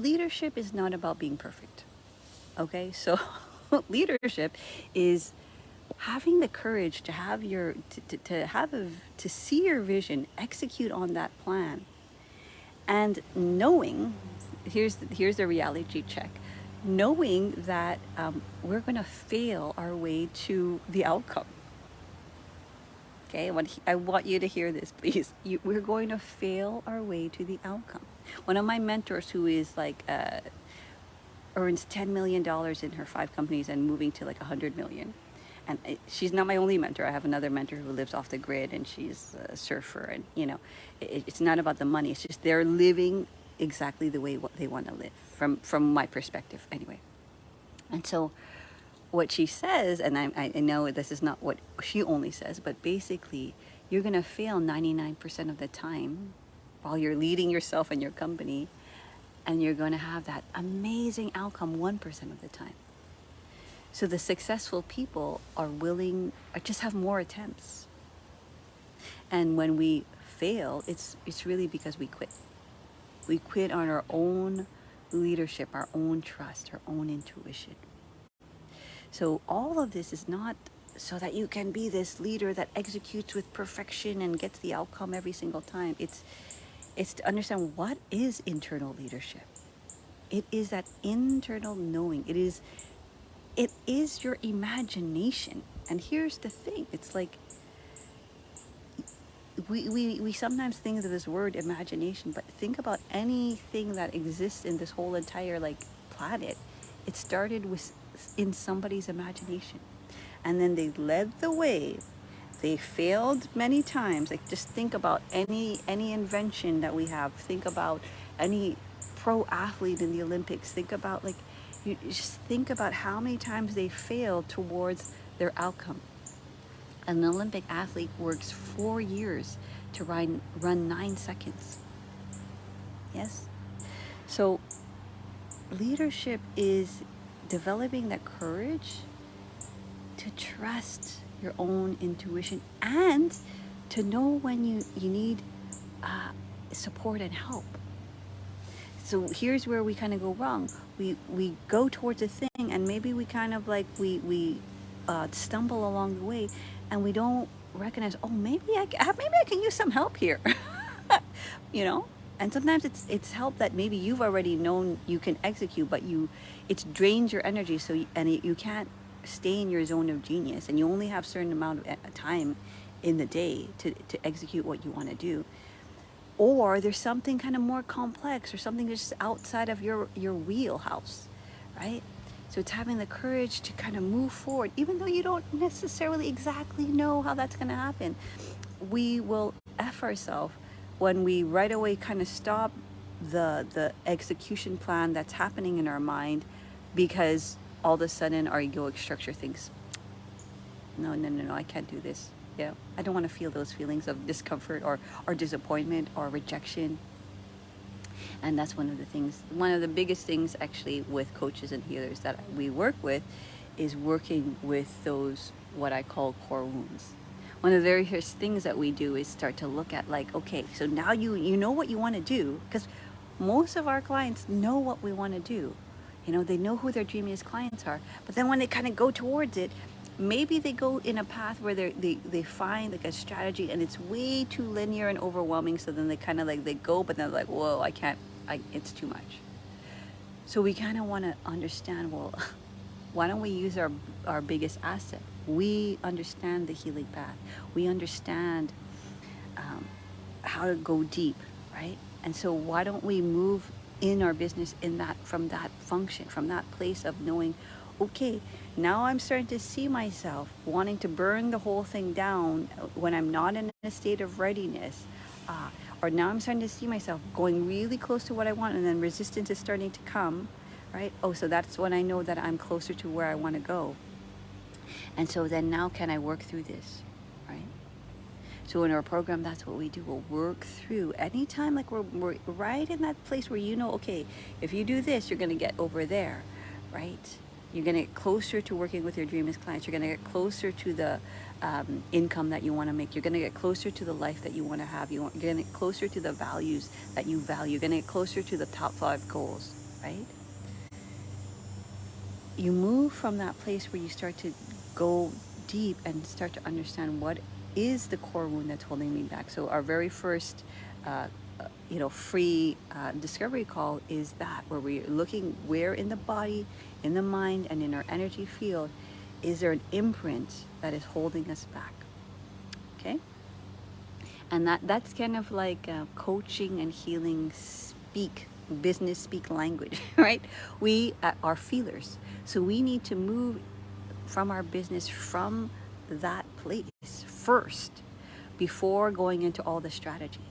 leadership is not about being perfect. Okay, so leadership is having the courage to have your to have a to see your vision, execute on that plan, and knowing, here's the reality check, knowing that we're going to fail our way to the outcome. Okay, I want you to hear this, please. We're going to fail our way to the outcome. One of my mentors, who is like earns $10 million in her 5 companies and moving to like 100 million. And she's not my only mentor. I have another mentor who lives off the grid, and she's a surfer. And it's not about the money. It's just they're living exactly the way what they want to live, from my perspective, anyway. And so, what she says, and I know this is not what she only says, but basically, you're gonna fail 99% of the time while you're leading yourself and your company, and you're going to have that amazing outcome 1% of the time. So the successful people are just have more attempts. And when we fail, it's really because we quit. We quit on our own leadership, our own trust, our own intuition. So all of this is not so that you can be this leader that executes with perfection and gets the outcome every single time. It's to understand what is internal leadership. It is that internal knowing. It is your imagination. And here's the thing. It's like we sometimes think of this word imagination, but think about anything that exists in this whole entire planet. It started in somebody's imagination. And then they led the way. They failed many times. Like, just think about any invention that we have. Think about any pro athlete in the Olympics. Think about you just think about how many times they failed towards their outcome. An Olympic athlete works 4 years to run 9 seconds. Yes? So leadership is developing that courage to trust your own intuition and to know when you need support and help. So here's where we kind of go wrong. We go towards a thing, and maybe we kind of we stumble along the way, and we don't recognize, oh, maybe I can use some help here. And sometimes it's help that maybe you've already known you can execute, but it drains your energy, you can't stay in your zone of genius, and you only have a certain amount of time in the day to execute what you want to do. Or there's something kind of more complex, or something just outside of your wheelhouse, right? So it's having the courage to kind of move forward, even though you don't necessarily exactly know how that's going to happen. We will F ourselves when we right away kind of stop the execution plan that's happening in our mind, because all of a sudden our egoic structure thinks, no, I can't do this. Yeah, I don't want to feel those feelings of discomfort or disappointment or rejection. And that's one of the biggest things actually with coaches and healers that we work with, is working with those, what I call core wounds. One of the very first things that we do is start to look at okay, so now you know what you want to do, because most of our clients know what we want to do. They know who their dreamiest clients are, but then when they kind of go towards it, maybe they go in a path where they find a strategy, and it's way too linear and overwhelming. So then they kind of they go, but then they're whoa, I can't, it's too much. So we kind of want to understand, well, why don't we use our biggest asset? We understand the healing path. We understand how to go deep, right? And so why don't we move in our business from that function, from that place of knowing, okay, now I'm starting to see myself wanting to burn the whole thing down when I'm not in a state of readiness. Or now I'm starting to see myself going really close to what I want, and then resistance is starting to come, right? Oh, so that's when I know that I'm closer to where I want to go. And so then now can I work through this, right? So in our program, that's what we do. We'll work through anytime we're right in that place where okay, if you do this, you're going to get over there, right? You're going to get closer to working with your dreamiest clients. You're going to get closer to the income that you want to make. You're going to get closer to the life that you want to have. You're going to get closer to the values that you value. You're going to get closer to the top 5 goals. right? You move from that place where you start to go deep and start to understand what is the core wound that's holding me back. So our very first free discovery call is that, where we're looking where in the body, in the mind, and in our energy field is there an imprint that is holding us back. Okay, and that's kind of like coaching and healing speak, business speak language. Right? We are feelers, so we need to move from our business from that place first before going into all the strategy.